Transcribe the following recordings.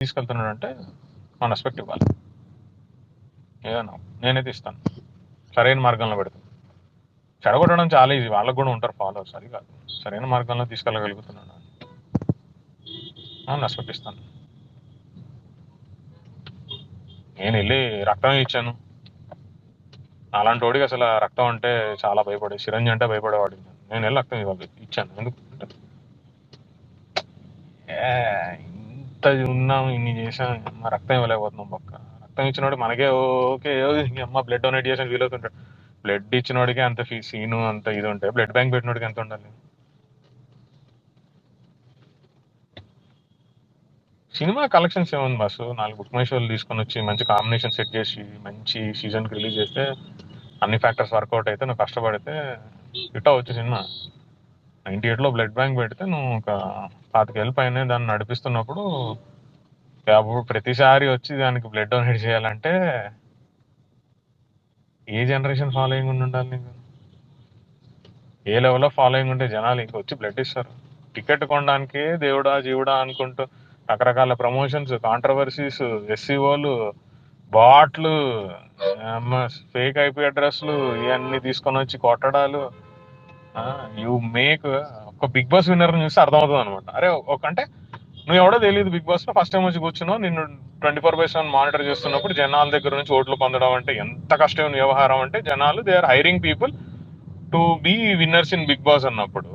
తీసుకెళ్తున్నాడు అంటే మన రెస్పెక్ట్ ఇవ్వాలి. ఏదన్నా నేనైతే ఇస్తాను, సరైన మార్గంలో పెడతాను. చెడగొట్టడం చాలా ఈజీ, వాళ్ళకు కూడా ఉంటారు ఫాలోవర్స్, అది కాదు. సరైన మార్గంలో తీసుకెళ్ళగలుగుతున్నాను రెస్పెక్ట్ ఇస్తాను. నేను వెళ్ళి రక్తం ఇచ్చాను. అలాంటి వాడికి అసలు రక్తం అంటే చాలా భయపడే, చిరంజీవి అంటే భయపడేవాడు. నేను వెళ్ళి రక్తం ఇచ్చాను. ఎందుకు ఇంత ఉన్నాం, ఇన్ని చేసాం, రక్తం ఇవ్వలేకపోతున్నాం పక్క. రక్తం ఇచ్చినోడు మనకే ఓకే, అమ్మ బ్లడ్ డొనేట్ చేసాను ఫీల్ అవుతుంటాడు. బ్లడ్ ఇచ్చినోడికి అంత సీను అంత ఇది ఉంటే బ్లడ్ బ్యాంక్ పెట్టినోడికి ఎంత ఉండాలి? సినిమా కలెక్షన్స్ ఏముంది బస్సు, 4 బుక్ మై షోలు తీసుకొని వచ్చి మంచి కాంబినేషన్ సెట్ చేసి మంచి సీజన్కి రిలీజ్ చేస్తే, అన్ని ఫ్యాక్టర్స్ వర్కౌట్ అయితే, నువ్వు కష్టపడితే హిట్ అవ్వచ్చు సినిమా. 98లో బ్లడ్ బ్యాంక్ పెడితే నువ్వు ఒక 25 ఏళ్ళ పైన దాన్ని నడిపిస్తున్నప్పుడు, అప్పుడు ప్రతిసారి వచ్చి దానికి బ్లడ్ డొనేట్ చేయాలంటే ఏ జనరేషన్ ఫాలోయింగ్ ఉండాలి నీకు? ఏ లెవెల్లో ఫాలోయింగ్ ఉంటే జనాలు ఇంక వచ్చి బ్లడ్ ఇస్తారు? టికెట్ కొనడానికి దేవుడా జీవుడా అనుకుంటూ రకరకాల ప్రమోషన్స్, కాంట్రవర్సీస్, ఎస్సీఓలు, బాట్లు, ఫేక్ ఐపీ అడ్రస్లు, ఇవన్నీ తీసుకొని వచ్చి కొట్టడాలు. యూ మేక్ ఒక బిగ్ బాస్ విన్నర్ చూస్తే అర్థమవుతుంది అనమాట. అరే ఒక అంటే నువ్వు ఎవడో తెలియదు, బిగ్ బాస్ లో ఫస్ట్ టైం వచ్చి కూర్చున్నావు, నిన్ను 24/7 మానిటర్ చేస్తున్నప్పుడు జనాల దగ్గర నుంచి ఓట్లు పొందడం అంటే ఎంత కష్టమైన వ్యవహారం. అంటే జనాలు they are hiring people to be winners in Bigg Boss అన్నప్పుడు,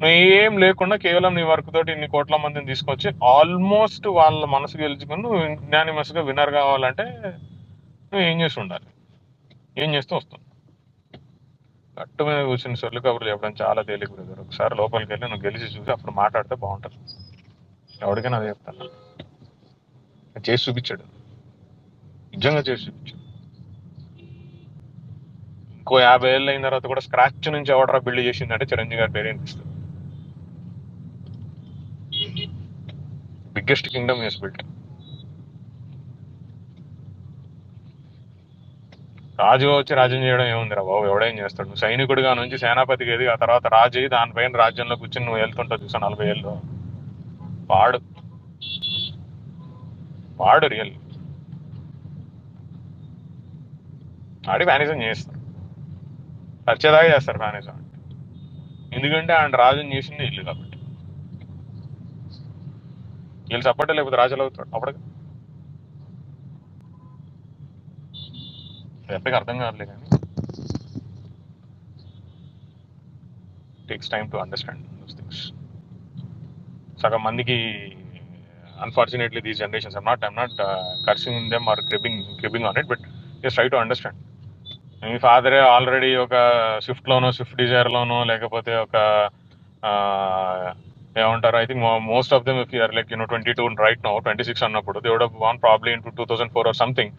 నువ్వు ఏం లేకుండా కేవలం నీ వర్క్ తోటి ఇన్ని కోట్ల మందిని తీసుకొచ్చి ఆల్మోస్ట్ వాళ్ళ మనసు గెలుచుకుని నువ్వు యునానిమస్ గా విన్నర్ కావాలంటే నువ్వు ఏం చేసి ఉండాలి? ఏం చేస్తే వస్తుంది? గట్టు మీద కూర్చుని సొల్లు కబుర్లు చెప్పడం చాలా తేలిక బ్రదర్. ఒకసారి లోపలికి వెళ్ళి నువ్వు గెలిచి చూసి అప్పుడు మాట్లాడితే బాగుంటుంది. ఎవరికైనా అదే చెప్తాను. చేసి చూపించాడు, నిజంగా చేసి చూపించాడు. ఇంకో 50 ఏళ్ళు అయిన తర్వాత కూడా స్క్రాచ్ నుంచి ఎవడరా బిల్డ్ చేసిందంటే చిరంజీవి గారి పేరు అనిపిస్తుంది. బిగ్గెస్ట్ కింగ్డమ్ చేసి బిల్డ్. రాజుగా వచ్చి రాజ్యం చేయడం ఏముందిరా బాబు, ఎవడేం చేస్తాడు? నువ్వు సైనికుడిగా నుంచి సేనాపతికి ఎదిగి ఆ తర్వాత రాజు అయ్యి దానిపైన రాజ్యంలో కూర్చొని నువ్వు వెళ్తుంటావు చూసా 40 ఏళ్ళు. వాడు వాడు రియల్ ఆడి మేనేజం చేస్తారు, వచ్చేదాకా చేస్తారు మేనేజం అంటే. ఎందుకంటే ఆయన రాజుని చేసింది ఇల్లు కాబట్టి. వీళ్ళు సపోర్ట్ లేకపోతే రాజులు అవుతాడు అప్పటికి. ఎప్పటికీ అర్థం కావట్లే కానీ takes time to understand those things. సగం మందికి unfortunately these generations, I'm not cursing them or cribbing on it, but just try to understand. మీ ఫాదరే ఆల్రెడీ ఒక స్విఫ్ట్ లోనో, స్విఫ్ట్ డిజైర్ లోనో, లేకపోతే ఒక ఏమంటారు, I think most of them if you're like 22 right now, 26 అన్నప్పుడు they would have gone probably in 2004 or something,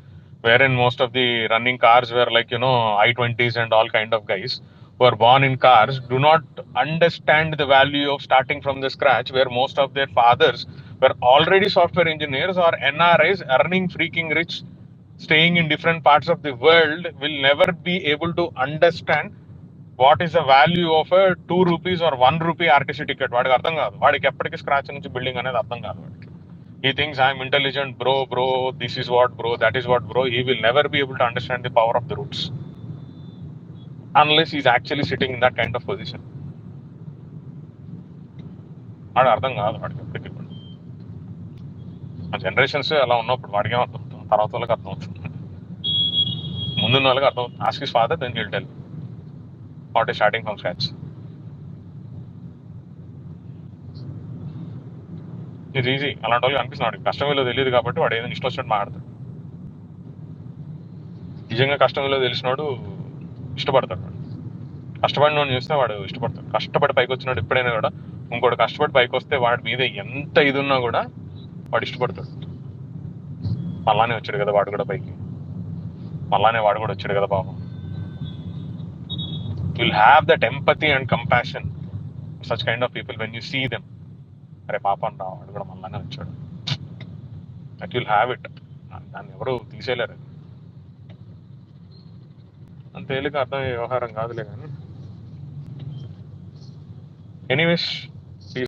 wherein most of the running cars were like I-20s and all kind of guys who are born in cars do not understand the value of starting from the scratch, where most of their fathers were already software engineers or NRIs earning freaking rich, staying in different parts of the world, will never be able to understand what is the value of 2 rupees or 1 rupee RTC ticket. వాడికి అర్థం కాదు, వాడికి ఎప్పటికీ scratch నుంచి building అనేది అర్థం కాదు వాడికి. He thinks I'm intelligent, bro, this is what, bro, that is what, bro. He will never be able to understand the power of the roots unless he's actually sitting in that kind of position. వాడు అర్థం కాదు వాడికి ఎప్పటికీ. ఆ generations అలా ఉన్నప్పుడు వాడికి ఏమర్థం అవుతుంది, తర్వాత వాళ్ళకి అర్థం అవుతుంది, ముందున్న వాళ్ళకి అర్థం అవుతుంది. Ask his father, then he'll tell what is starting from scratch. ఇది ఈజీ. అలాంటి వాళ్ళకి అనిపిస్తుంది కష్టం విలువ తెలియదు కాబట్టి వాడు ఏదైనా ఇష్టం వచ్చినట్టు మాట్లాడతాడు. నిజంగా కష్టం విలువ తెలిసినోడు ఇష్టపడతాడు. వాడు కష్టపడినోడు చూస్తే వాడు ఇష్టపడతాడు. కష్టపడి పైకి వచ్చినాడు ఎప్పుడైనా కూడా ఇంకోటి కష్టపడి పైకి వస్తే వాడి మీద ఎంత ఇది ఉన్నా కూడా వాడు ఇష్టపడతాడు. మళ్ళానే వచ్చాడు కదా వాడు కూడా పైకి, మళ్ళానే వాడు కూడా వచ్చాడు కదా బాబు. Will have that empathy and compassion such kind of people when you see them. అరే పాపం రా, వాడు కూడా మళ్ళానే వచ్చాడు. That will have it. దాన్ని ఎవరు తీసేయలేరు. అంత తేలిక అర్థమయ్యే వ్యవహారం కాదులే కానీ. ఎనీవేస్,